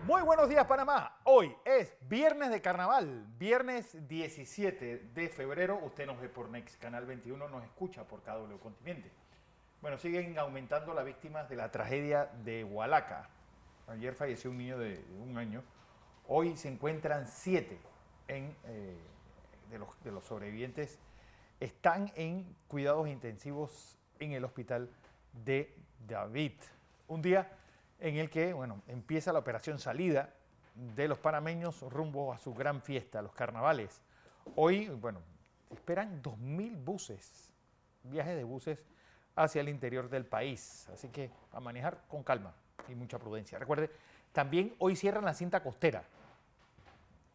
Muy buenos días, Panamá. Hoy es viernes de carnaval, viernes 17 de febrero. Usted nos ve por Next Canal 21, nos escucha por KW Continente. Bueno, siguen aumentando las víctimas de la tragedia de Hualaca. Ayer falleció un niño de 1 año. Hoy se encuentran 7 de los sobrevivientes. Están en cuidados intensivos en el hospital de David. Un día en el que, bueno, empieza la operación salida de los panameños rumbo a su gran fiesta, los carnavales. Hoy, bueno, se esperan 2.000 buses, viajes de buses hacia el interior del país. Así que a manejar con calma y mucha prudencia. Recuerde, también hoy cierran la cinta costera.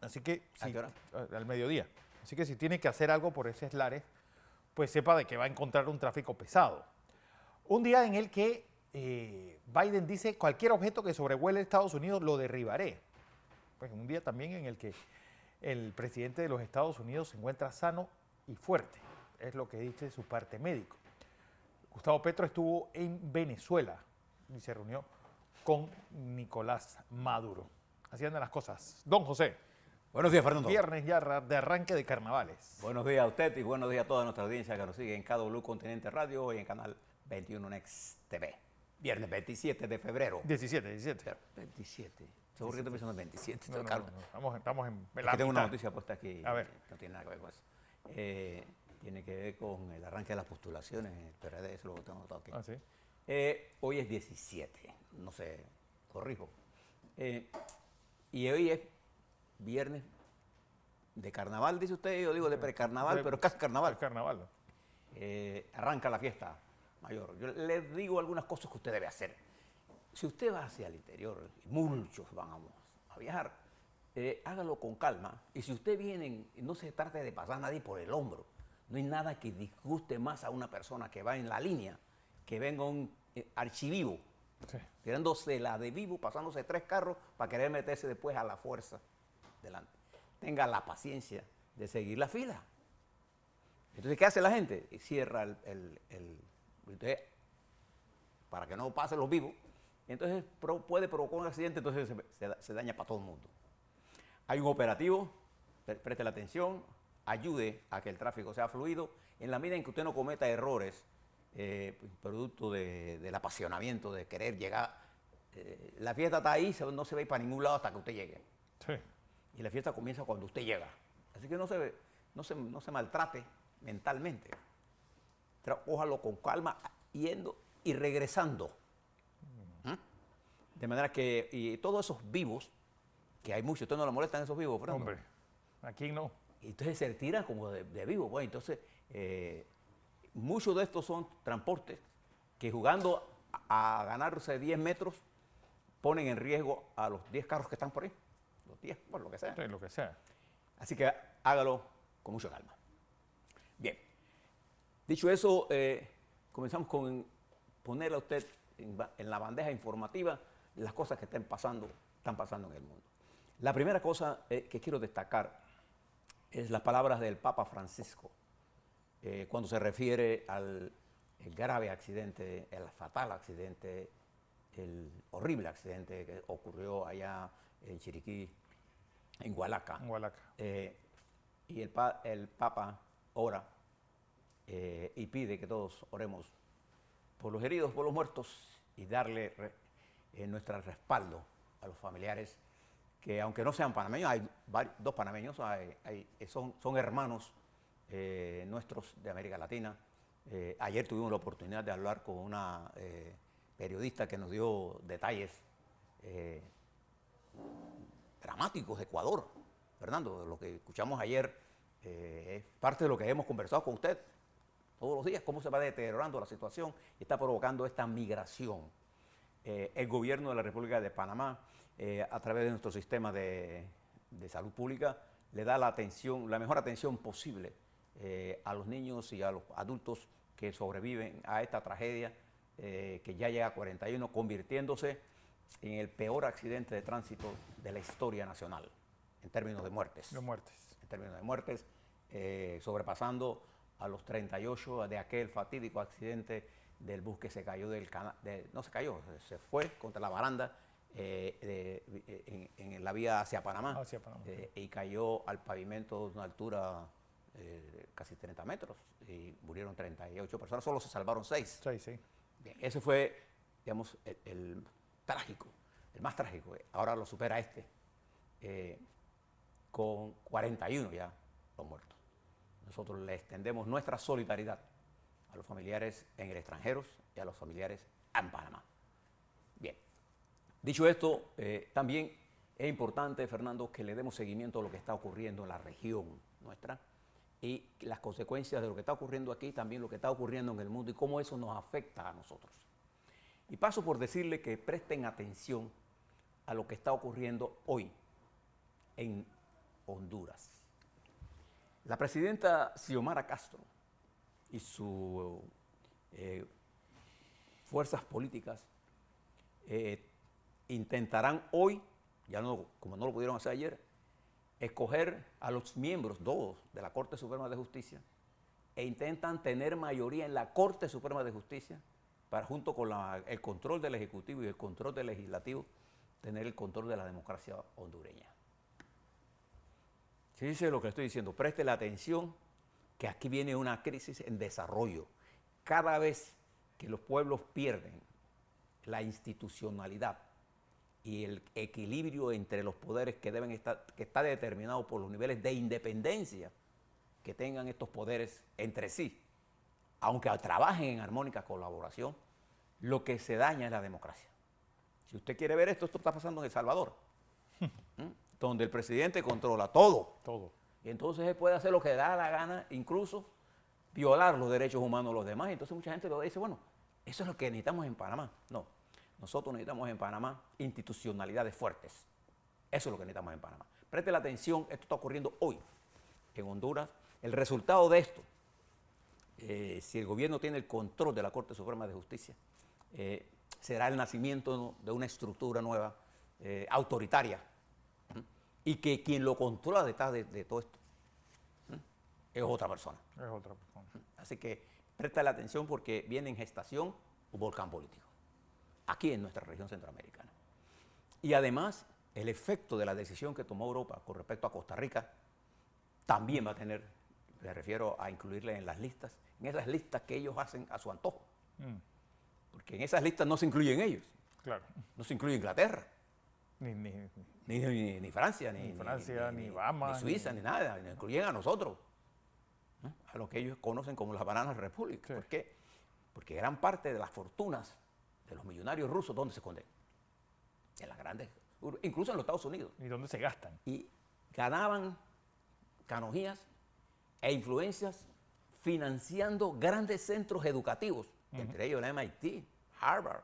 Así que, ¿A qué hora? al mediodía. Así que si tiene que hacer algo por ese Lares, pues sepa de que va a encontrar un tráfico pesado. Un día en el que Biden dice cualquier objeto que sobrevuele Estados Unidos lo derribaré. Pues un día también en el que el presidente de los Estados Unidos se encuentra sano y fuerte. Es lo que dice su parte médico. Gustavo Petro estuvo en Venezuela y se reunió con Nicolás Maduro. Así andan las cosas. Don José. Buenos días, Fernando. Viernes ya de arranque de carnavales. Buenos días a usted y buenos días a toda nuestra audiencia que nos sigue en KW Continente Radio y en Canal 21 Next TV. Viernes 27 de febrero. 17. 27. ¿Seguro que estoy pensando en 27? No, Claro. Estamos en Es la que tengo una mitad. noticia puesta aquí. A ver. No tiene nada que ver con eso. Tiene que ver con el arranque de las postulaciones en el PRD, eso lo tengo anotado aquí. Ah, sí. Hoy es 17, no sé, corrijo. Y hoy es viernes de carnaval, dice usted, yo digo de precarnaval, pero casi carnaval. Carnaval. Arranca la fiesta mayor. Yo les digo algunas cosas que usted debe hacer. Si usted va hacia el interior, y muchos van a viajar, hágalo con calma. Y si usted viene, no se trate de pasar a nadie por el hombro. No hay nada que disguste más a una persona que va en la línea, que venga un archivivo, Sí. tirándose la de vivo, pasándose 3 carros para querer meterse después a la fuerza delante. Tenga la paciencia de seguir la fila. Entonces, ¿qué hace la gente? Cierra entonces, para que no pasen los vivos. Entonces puede provocar un accidente, entonces se daña para todo el mundo. Hay un operativo, preste la atención, ayude a que el tráfico sea fluido en la medida en que usted no cometa errores producto del apasionamiento, de querer llegar. La fiesta está ahí, no se ve para ningún lado hasta que usted llegue. Sí. Y la fiesta comienza cuando usted llega. Así que no se maltrate mentalmente. Cójalo con calma, yendo y regresando. De manera que y todos esos vivos, que hay muchos, ¿usted no le molestan esos vivos, Fernando? Hombre, aquí no. Y entonces se tiran como de vivos. Bueno, entonces, muchos de estos son transportes que jugando a ganarse 10 metros, ponen en riesgo a los 10 carros que están por ahí. Los 10, bueno, lo que sea. Sí, lo que sea. Así que hágalo con mucha calma. Bien. Dicho eso, comenzamos con ponerle a usted en la bandeja informativa las cosas que están pasando en el mundo. La primera cosa que quiero destacar es las palabras del Papa Francisco cuando se refiere al grave accidente, el fatal accidente, el horrible accidente que ocurrió allá en Chiriquí, en Hualaca. En Hualaca. Y el Papa ora y pide que todos oremos por los heridos, por los muertos y darle nuestro respaldo a los familiares que, aunque no sean panameños, hay dos panameños, son hermanos nuestros de América Latina. Ayer tuvimos la oportunidad de hablar con una periodista que nos dio detalles dramáticos de Ecuador. Fernando, lo que escuchamos ayer es parte de lo que hemos conversado con usted todos los días, cómo se va deteriorando la situación y está provocando esta migración. El gobierno de la República de Panamá, a través de nuestro sistema de salud pública, le da la mejor atención posible a los niños y a los adultos que sobreviven a esta tragedia que ya llega a 41, convirtiéndose en el peor accidente de tránsito de la historia nacional, en términos de muertes. De muertes. En términos de muertes, sobrepasando a los 38 de aquel fatídico accidente del bus que se cayó del canal, no se cayó, se fue contra la baranda en la vía hacia Panamá, Hacia Panamá. y cayó al pavimento de una altura casi 30 metros y murieron 38 personas, solo se salvaron 6. Sí. Bien, ese fue, digamos, el trágico, el más trágico. Ahora lo supera con 41 ya los muertos. Nosotros le extendemos nuestra solidaridad a los familiares en el extranjero y a los familiares en Panamá. Bien, dicho esto, también es importante, Fernando, que le demos seguimiento a lo que está ocurriendo en la región nuestra y las consecuencias de lo que está ocurriendo aquí, también lo que está ocurriendo en el mundo y cómo eso nos afecta a nosotros. Y paso por decirle que presten atención a lo que está ocurriendo hoy en Honduras. La presidenta Xiomara Castro y sus fuerzas políticas intentarán hoy, como no lo pudieron hacer ayer, escoger a los miembros, 2 de la Corte Suprema de Justicia, e intentan tener mayoría en la Corte Suprema de Justicia para, junto con el control del Ejecutivo y el control del Legislativo, tener el control de la democracia hondureña. Fíjese lo que estoy diciendo, preste la atención que aquí viene una crisis en desarrollo. Cada vez que los pueblos pierden la institucionalidad y el equilibrio entre los poderes que está determinado por los niveles de independencia que tengan estos poderes entre sí, aunque trabajen en armónica colaboración, lo que se daña es la democracia. Si usted quiere ver esto está pasando en El Salvador, donde el presidente controla todo. Y entonces él puede hacer lo que le da la gana, incluso violar los derechos humanos de los demás. Entonces mucha gente lo dice, bueno, eso es lo que necesitamos en Panamá. No, nosotros necesitamos en Panamá institucionalidades fuertes. Eso es lo que necesitamos en Panamá. Preste la atención, esto está ocurriendo hoy en Honduras. El resultado de esto, si el gobierno tiene el control de la Corte Suprema de Justicia, será el nacimiento de una estructura nueva, autoritaria, y que quien lo controla detrás de todo esto es otra persona. Así que presta la atención porque viene en gestación un volcán político, aquí en nuestra región centroamericana. Y además, el efecto de la decisión que tomó Europa con respecto a Costa Rica también va a tener, me refiero a incluirle en las listas, en esas listas que ellos hacen a su antojo. Porque en esas listas no se incluyen ellos. Claro. No se incluye Inglaterra. Ni Francia, ni Bahamas, ni Suiza, ni nada. Nos incluyen a nosotros, ¿no? A lo que ellos conocen como las Bananas Republic. Sí. ¿Por qué? Porque gran parte de las fortunas de los millonarios rusos, ¿dónde se esconden? En las grandes, incluso en los Estados Unidos. ¿Y dónde se gastan? Y ganaban canojías e influencias financiando grandes centros educativos, entre ellos el MIT, Harvard,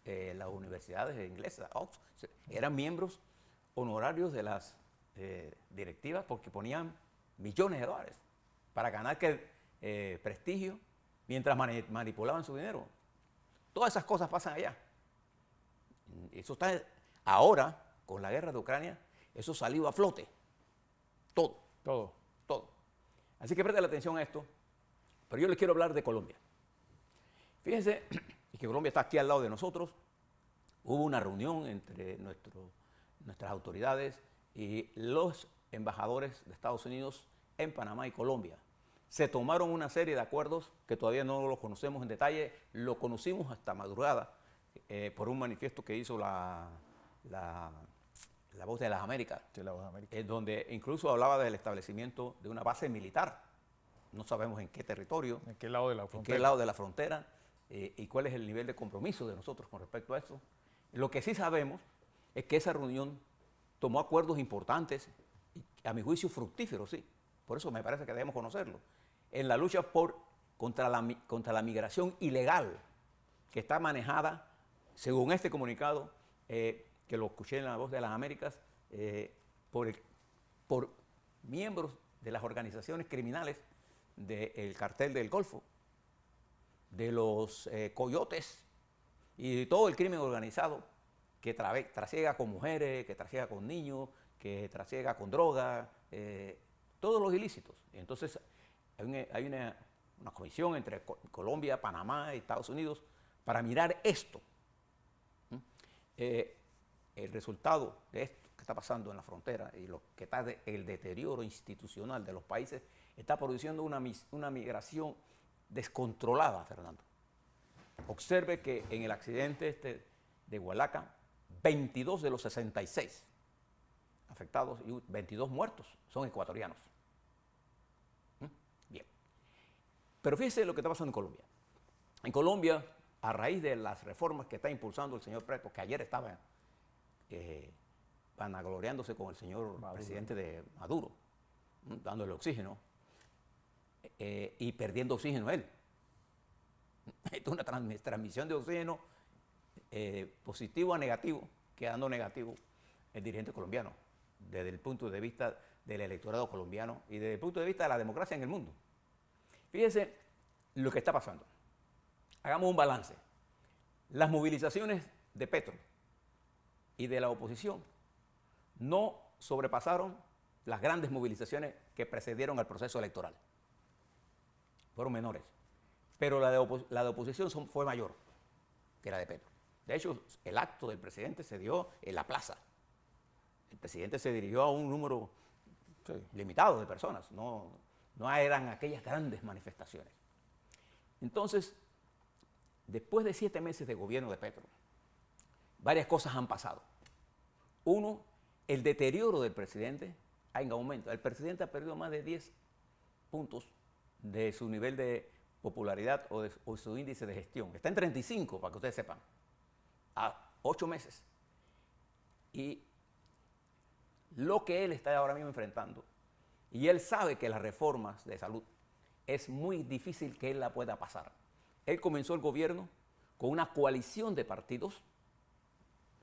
las universidades inglesas, Oxford. Eran miembros honorarios de las directivas porque ponían millones de dólares para ganar prestigio mientras manipulaban su dinero. Todas esas cosas pasan allá. Eso está ahora, con la guerra de Ucrania, eso salió a flote. Todo. Así que preste la atención a esto. Pero yo les quiero hablar de Colombia. Fíjense que Colombia está aquí al lado de nosotros. Hubo una reunión entre nuestras autoridades y los embajadores de Estados Unidos en Panamá y Colombia. Se tomaron una serie de acuerdos que todavía no los conocemos en detalle. Lo conocimos hasta madrugada por un manifiesto que hizo la Voz de las Américas, donde incluso hablaba del establecimiento de una base militar. No sabemos en qué territorio, ¿en qué lado de la frontera? En qué lado de la frontera y cuál es el nivel de compromiso de nosotros con respecto a eso. Lo que sí sabemos es que esa reunión tomó acuerdos importantes y, a mi juicio, fructíferos, sí. Por eso me parece que debemos conocerlo. En la lucha contra la migración ilegal que está manejada, según este comunicado, que lo escuché en la Voz de las Américas, por miembros de las organizaciones criminales del cartel del Golfo, de los coyotes y de todo el crimen organizado que trasiega con mujeres, que trasiega con niños, que trasiega con droga, todos los ilícitos. Entonces hay una comisión entre Colombia, Panamá y Estados Unidos para mirar esto. el resultado de esto que está pasando en la frontera y lo que está el deterioro institucional de los países está produciendo una migración descontrolada, Fernando. Observe que en el accidente de Hualaca, 22 de los 66 afectados y 22 muertos son ecuatorianos. Bien. Pero fíjese lo que está pasando en Colombia. En Colombia, a raíz de las reformas que está impulsando el señor Petro, que ayer estaba vanagloriándose con el señor presidente de Maduro, dándole oxígeno y perdiendo oxígeno él. Esto es una transmisión de oxígeno positivo a negativo, quedando negativo el dirigente colombiano, desde el punto de vista del electorado colombiano y desde el punto de vista de la democracia en el mundo. Fíjense lo que está pasando. Hagamos un balance. Las movilizaciones de Petro y de la oposición no sobrepasaron las grandes movilizaciones que precedieron al proceso electoral. Fueron menores. Pero la de oposición fue mayor que la de Petro. De hecho, el acto del presidente se dio en la plaza. El presidente se dirigió a un número limitado de personas, no eran aquellas grandes manifestaciones. Entonces, después de 7 meses de gobierno de Petro, varias cosas han pasado. Uno, el deterioro del presidente ha en aumento. El presidente ha perdido más de 10 puntos de su nivel de popularidad o su índice de gestión. Está en 35, para que ustedes sepan, a 8 meses. Y lo que él está ahora mismo enfrentando, y él sabe que las reformas de salud es muy difícil que él la pueda pasar. Él comenzó el gobierno con una coalición de partidos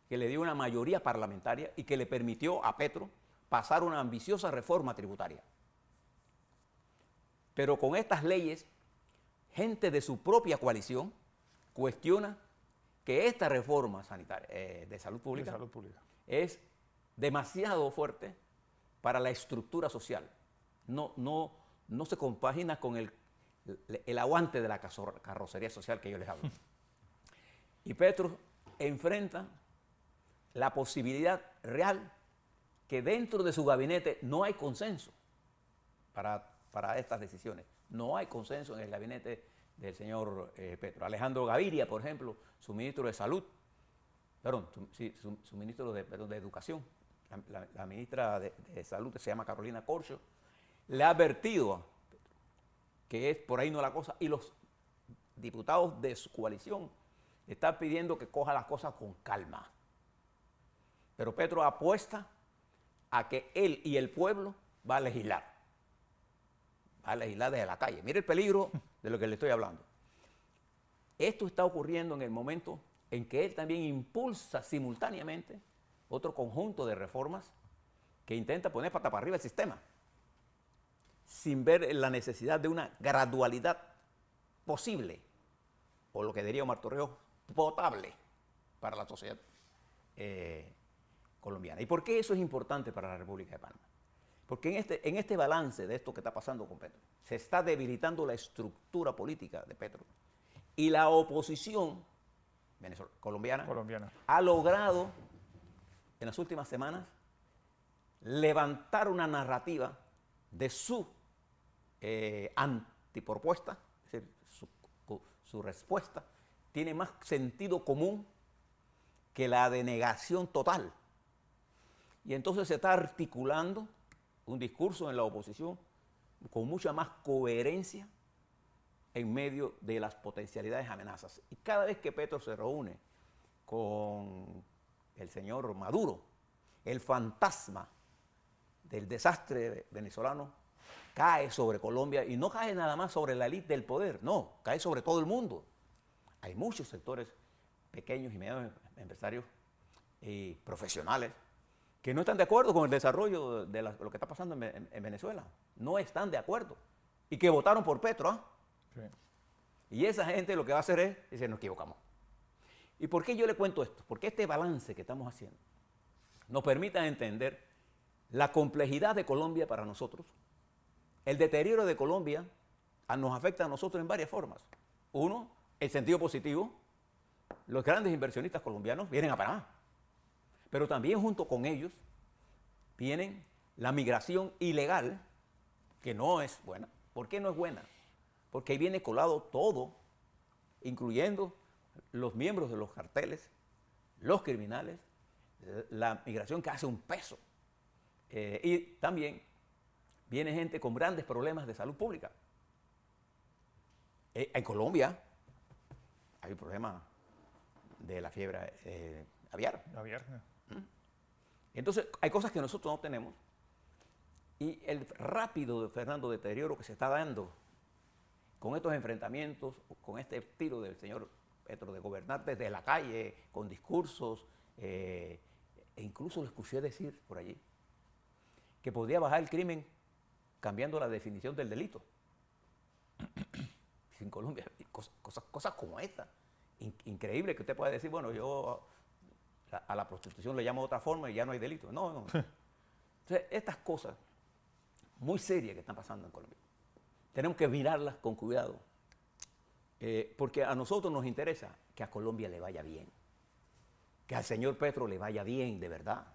que le dio una mayoría parlamentaria y que le permitió a Petro pasar una ambiciosa reforma tributaria. Pero con estas leyes, gente de su propia coalición cuestiona que esta reforma sanitaria de salud pública es demasiado fuerte para la estructura social. No se compagina con el aguante de la carrocería social que yo les hablo. Y Petro enfrenta la posibilidad real que dentro de su gabinete no hay consenso para estas decisiones. No hay consenso en el gabinete del señor Petro. Alejandro Gaviria, por ejemplo, su ministro de Salud, su ministro de Educación, la ministra de Salud, que se llama Carolina Corcho, le ha advertido a Petro que es por ahí no la cosa, y los diputados de su coalición le están pidiendo que coja las cosas con calma. Pero Petro apuesta a que él y el pueblo va a legislar. Va a legislar desde la calle. Mire el peligro de lo que le estoy hablando. Esto está ocurriendo en el momento en que él también impulsa simultáneamente otro conjunto de reformas que intenta poner pata para arriba el sistema, sin ver la necesidad de una gradualidad posible, o lo que diría Omar Torrijos, potable para la sociedad colombiana. ¿Y por qué eso es importante para la República de Panamá? Porque en este balance de esto que está pasando con Petro, se está debilitando la estructura política de Petro. Y la oposición colombiana ha logrado, en las últimas semanas, levantar una narrativa de su antipropuesta, es decir, su respuesta, tiene más sentido común que la denegación total. Y entonces se está articulando un discurso en la oposición con mucha más coherencia en medio de las potencialidades amenazas. Y cada vez que Petro se reúne con el señor Maduro, el fantasma del desastre venezolano cae sobre Colombia, y no cae nada más sobre la élite del poder, no, cae sobre todo el mundo. Hay muchos sectores pequeños y medianos empresarios y profesionales que no están de acuerdo con el desarrollo de lo que está pasando en Venezuela. No están de acuerdo. Y que votaron por Petro. ¿Ah? Sí. Y esa gente lo que va a hacer es decir, nos equivocamos. ¿Y por qué yo le cuento esto? Porque este balance que estamos haciendo nos permite entender la complejidad de Colombia para nosotros. El deterioro de Colombia nos afecta a nosotros en varias formas. Uno, el sentido positivo. Los grandes inversionistas colombianos vienen a Panamá. Pero también junto con ellos vienen la migración ilegal, que no es buena. ¿Por qué no es buena? Porque ahí viene colado todo, incluyendo los miembros de los carteles, los criminales, la migración que hace un peso. Y también viene gente con grandes problemas de salud pública. En Colombia hay un problema de la fiebre aviar. Entonces, hay cosas que nosotros no tenemos. Y el rápido, Fernando, deterioro que se está dando con estos enfrentamientos, con este estilo del señor Petro de gobernar desde la calle, con discursos, e incluso lo escuché decir por allí, que podía bajar el crimen cambiando la definición del delito. En Colombia, cosas como esta. Increíble que usted pueda decir, bueno, yo a la prostitución le llamo de otra forma y ya no hay delito. No. Entonces, estas cosas muy serias que están pasando en Colombia, tenemos que mirarlas con cuidado, porque a nosotros nos interesa que a Colombia le vaya bien, que al señor Petro le vaya bien de verdad.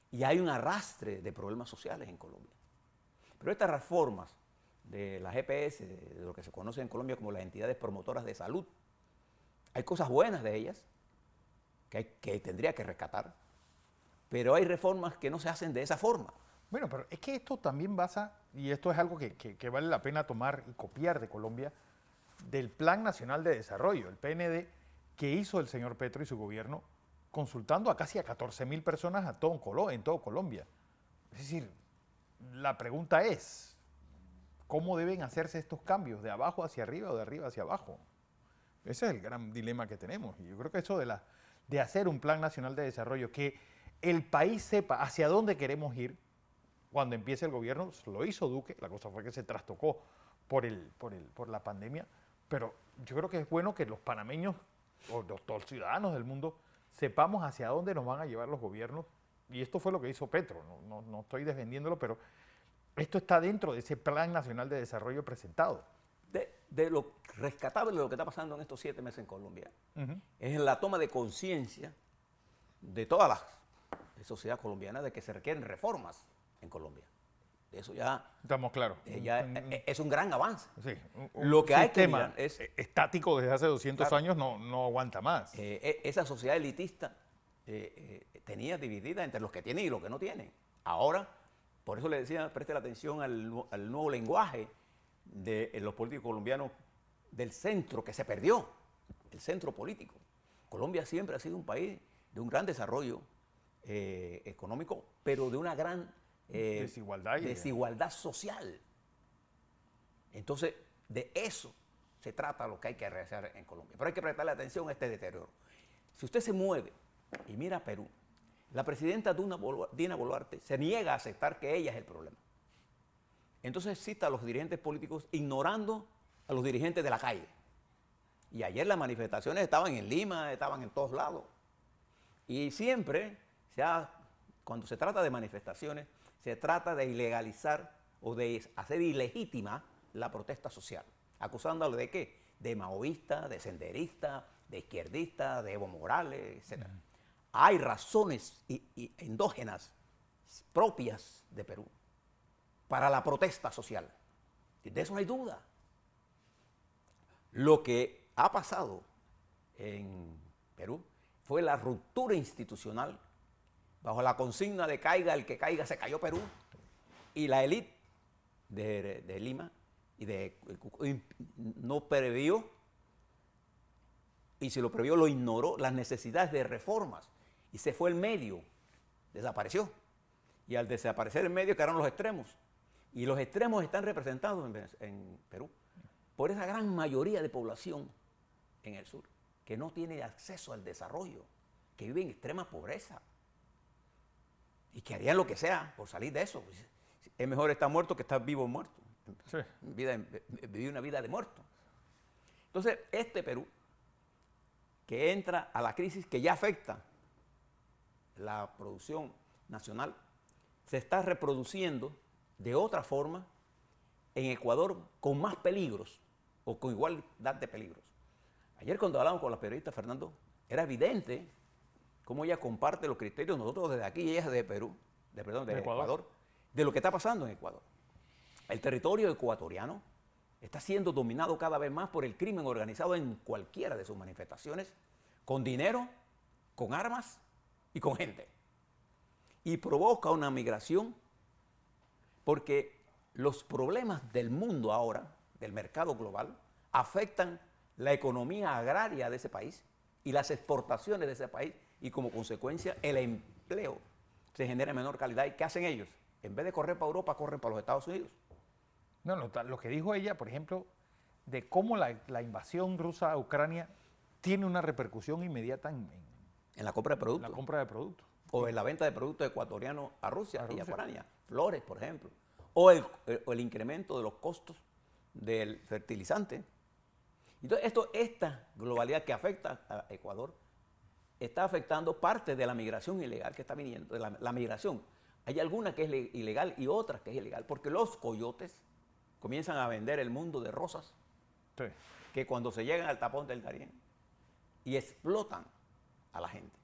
Y hay un arrastre de problemas sociales en Colombia. Pero estas reformas de las EPS, de lo que se conoce en Colombia como las entidades promotoras de salud, hay cosas buenas de ellas que tendría que rescatar, pero hay reformas que no se hacen de esa forma. Bueno, pero es que esto también basa, y esto es algo que vale la pena tomar y copiar de Colombia, del Plan Nacional de Desarrollo, el PND, que hizo el señor Petro y su gobierno, consultando a casi a 14.000 personas en todo Colombia. Es decir, la pregunta es, ¿cómo deben hacerse estos cambios? ¿De abajo hacia arriba o de arriba hacia abajo? Ese es el gran dilema que tenemos. Y yo creo que eso de hacer un Plan Nacional de Desarrollo, que el país sepa hacia dónde queremos ir, cuando empiece el gobierno, lo hizo Duque, la cosa fue que se trastocó por la pandemia, pero yo creo que es bueno que los panameños, o todos los ciudadanos del mundo, sepamos hacia dónde nos van a llevar los gobiernos, y esto fue lo que hizo Petro, no estoy defendiéndolo, pero esto está dentro de ese Plan Nacional de Desarrollo presentado. De lo rescatable de lo que está pasando en estos 7 meses en Colombia, es la toma de conciencia de toda la sociedad colombiana de que se requieren reformas en Colombia. De eso ya estamos claros. Es un gran avance. Sí, lo que hay que mirar es estático desde hace 200 años no aguanta más. Esa sociedad elitista tenía dividida entre los que tienen y los que no tienen. Ahora, por eso le decía, preste la atención al nuevo lenguaje de los políticos colombianos del centro, que se perdió, el centro político. Colombia siempre ha sido un país de un gran desarrollo económico, pero de una gran desigualdad social. Entonces, de eso se trata lo que hay que realizar en Colombia. Pero hay que prestarle atención a este deterioro. Si usted se mueve y mira a Perú, la presidenta Dina Boluarte se niega a aceptar que ella es el problema. Entonces cita a los dirigentes políticos ignorando a los dirigentes de la calle. Y ayer las manifestaciones estaban en Lima, estaban en todos lados. Y siempre, cuando se trata de manifestaciones, se trata de ilegalizar o de hacer ilegítima la protesta social, acusándole de qué, de maoísta, de senderista, de izquierdista, de Evo Morales, etc. Hay razones endógenas propias de Perú para la protesta social. De eso no hay duda. Lo que ha pasado en Perú fue la ruptura institucional bajo la consigna de caiga el que caiga, se cayó Perú. Y la élite de Lima no previó, y si lo previó lo ignoró, las necesidades de reformas. Y se fue el medio, desapareció. Y al desaparecer el medio quedaron los extremos. Y los extremos están representados en Perú por esa gran mayoría de población en el sur que no tiene acceso al desarrollo, que vive en extrema pobreza y que harían lo que sea por salir de eso. Es mejor estar muerto que estar vivo o muerto. Sí. Vivir una vida de muerto. Entonces, este Perú, que entra a la crisis que ya afecta la producción nacional, se está reproduciendo de otra forma en Ecuador con más peligros o con igualdad de peligros. Ayer cuando hablamos con la periodista Fernando, era evidente cómo ella comparte los criterios, nosotros desde aquí y ella de Perú, de Ecuador, de lo que está pasando en Ecuador. El territorio ecuatoriano está siendo dominado cada vez más por el crimen organizado en cualquiera de sus manifestaciones, con dinero, con armas y con gente. Y provoca una migración porque los problemas del mundo ahora, del mercado global, afectan la economía agraria de ese país y las exportaciones de ese país y como consecuencia el empleo se genera en menor calidad. ¿Y qué hacen ellos? En vez de correr para Europa, corren para los Estados Unidos. No, lo que dijo ella, por ejemplo, de cómo la invasión rusa a Ucrania tiene una repercusión inmediata En la compra de productos. la compra de productos. O en la venta de productos ecuatorianos a Rusia y a Ucrania. Flores, por ejemplo. O el incremento de los costos del fertilizante. Entonces, esta globalidad que afecta a Ecuador está afectando parte de la migración ilegal que está viniendo. De la migración. Hay alguna que es ilegal y otra que es ilegal. Porque los coyotes comienzan a vender el mundo de rosas. Sí. Que cuando se llegan al tapón del Darién y explotan a la gente.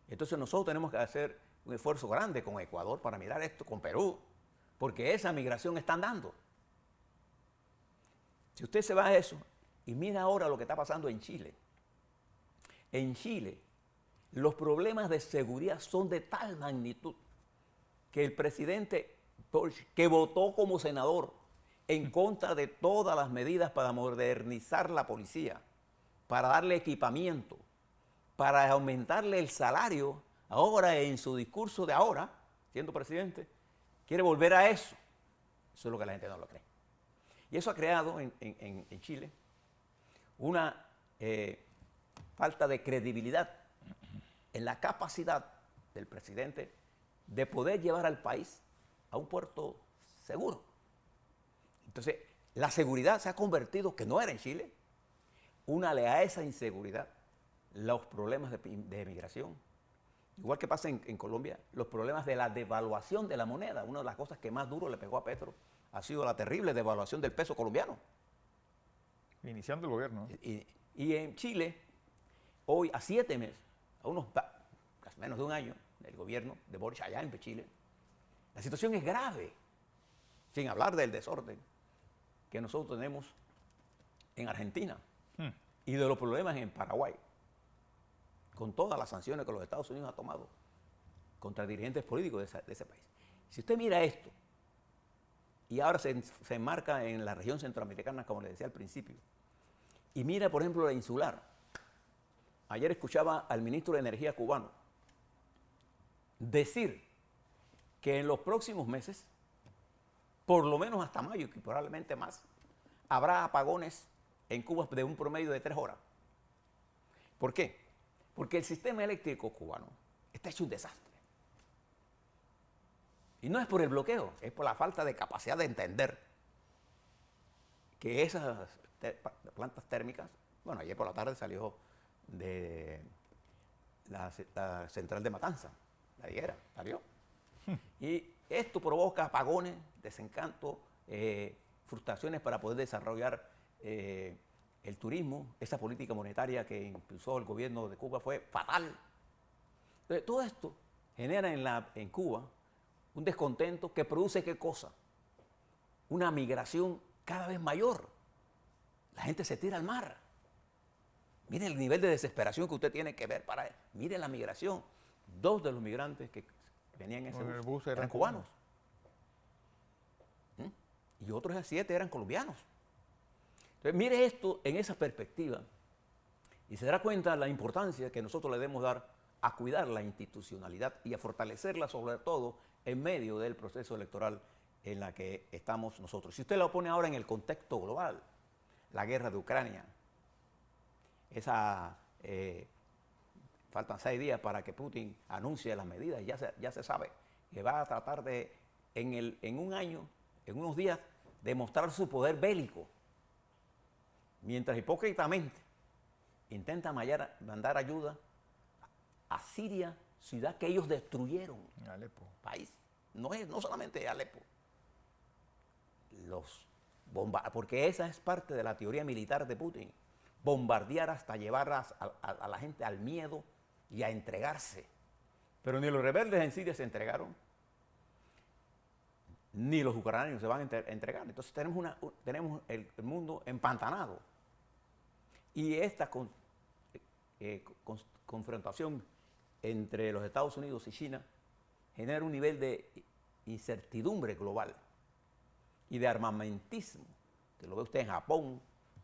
Entonces nosotros tenemos que hacer un esfuerzo grande con Ecuador para mirar esto, con Perú, porque esa migración están dando. Si usted se va a eso y mira ahora lo que está pasando en Chile. En Chile, los problemas de seguridad son de tal magnitud que el presidente Boric, que votó como senador en contra de todas las medidas para modernizar la policía, para darle equipamiento, para aumentarle el salario, ahora en su discurso de ahora, siendo presidente, quiere volver a eso. Eso es lo que la gente no lo cree. Y eso ha creado en Chile una falta de credibilidad en la capacidad del presidente de poder llevar al país a un puerto seguro. Entonces, la seguridad se ha convertido, que no era en Chile, únale a esa inseguridad los problemas de migración. Igual que pasa en Colombia, los problemas de la devaluación de la moneda. Una de las cosas que más duro le pegó a Petro ha sido la terrible devaluación del peso colombiano. Iniciando el gobierno. Y en Chile, hoy a 7 meses, a menos de un año del gobierno de Boric allá en Chile, la situación es grave, sin hablar del desorden que nosotros tenemos en Argentina y de los problemas en Paraguay, con todas las sanciones que los Estados Unidos ha tomado contra dirigentes políticos de ese país. Si usted mira esto, y ahora se enmarca en la región centroamericana, como le decía al principio, y mira, por ejemplo, la insular. Ayer escuchaba al ministro de Energía cubano decir que en los próximos meses, por lo menos hasta mayo, y probablemente más, habrá apagones en Cuba de un promedio de 3 horas. ¿Por qué? Porque el sistema eléctrico cubano está hecho un desastre. Y no es por el bloqueo, es por la falta de capacidad de entender que esas plantas térmicas, bueno, ayer por la tarde salió de la central de Matanza, la Higuera, salió. Y esto provoca apagones, desencanto, frustraciones para poder desarrollar el turismo. Esa política monetaria que impulsó el gobierno de Cuba fue fatal. Entonces, todo esto genera en Cuba un descontento que produce ¿qué cosa? Una migración cada vez mayor. La gente se tira al mar. Miren el nivel de desesperación que usted tiene que ver para... Miren la migración. 2 de los migrantes que venían en ese bus eran cubanos. Y otros 7 eran colombianos. Entonces, mire esto en esa perspectiva y se dará cuenta de la importancia que nosotros le debemos dar a cuidar la institucionalidad y a fortalecerla, sobre todo en medio del proceso electoral en la que estamos nosotros. Si usted lo pone ahora en el contexto global, la guerra de Ucrania, faltan 6 días para que Putin anuncie las medidas y ya se sabe que va a tratar de, en un año, en unos días, demostrar su poder bélico, mientras hipócritamente intenta mandar ayuda a Siria, ciudad que ellos destruyeron. Alepo. País. No solamente Alepo. Porque esa es parte de la teoría militar de Putin. Bombardear hasta llevar a la gente al miedo y a entregarse. Pero ni los rebeldes en Siria se entregaron, ni los ucranianos se van a entregar. Entonces tenemos el mundo empantanado. Y esta confrontación entre los Estados Unidos y China genera un nivel de incertidumbre global y de armamentismo, que lo ve usted en Japón,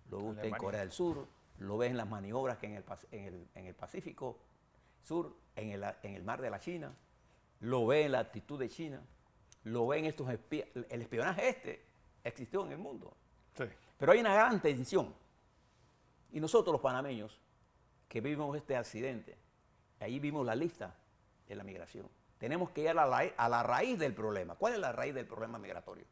lo ve usted en Corea del Sur, lo ve en las maniobras que en el Pacífico Sur, en el mar de la China, lo ve en la actitud de China, lo ve en estos el espionaje existió en el mundo. Sí. Pero hay una gran tensión. Y nosotros los panameños, que vimos este accidente, ahí vimos la lista de la migración. Tenemos que ir a la raíz del problema. ¿Cuál es la raíz del problema migratorio?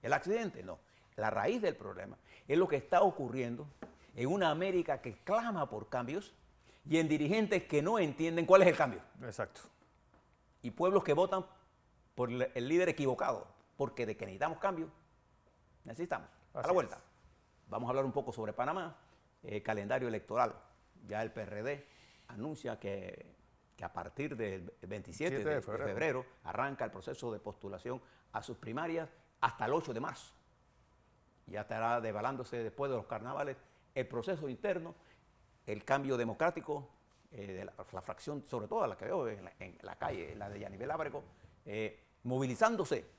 ¿El accidente? No. La raíz del problema es lo que está ocurriendo en una América que clama por cambios y en dirigentes que no entienden cuál es el cambio. Exacto. Y pueblos que votan por el líder equivocado, porque de que necesitamos cambio, necesitamos. A la vuelta. Vamos a hablar un poco sobre Panamá, calendario electoral. Ya el PRD anuncia que a partir del 27 de febrero arranca el proceso de postulación a sus primarias hasta el 8 de marzo. Ya estará devalándose después de los carnavales el proceso interno, el cambio democrático de la fracción, sobre todo la que veo en la calle, la de Yanivel Ábrego, movilizándose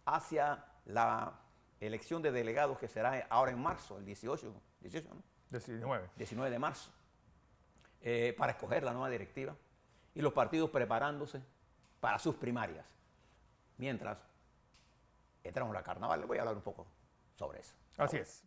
hacia la elección de delegados que será ahora en marzo, el 18 ¿no? 19 de marzo, para escoger la nueva directiva y los partidos preparándose para sus primarias. Mientras entramos al carnaval, les voy a hablar un poco sobre eso. Así es.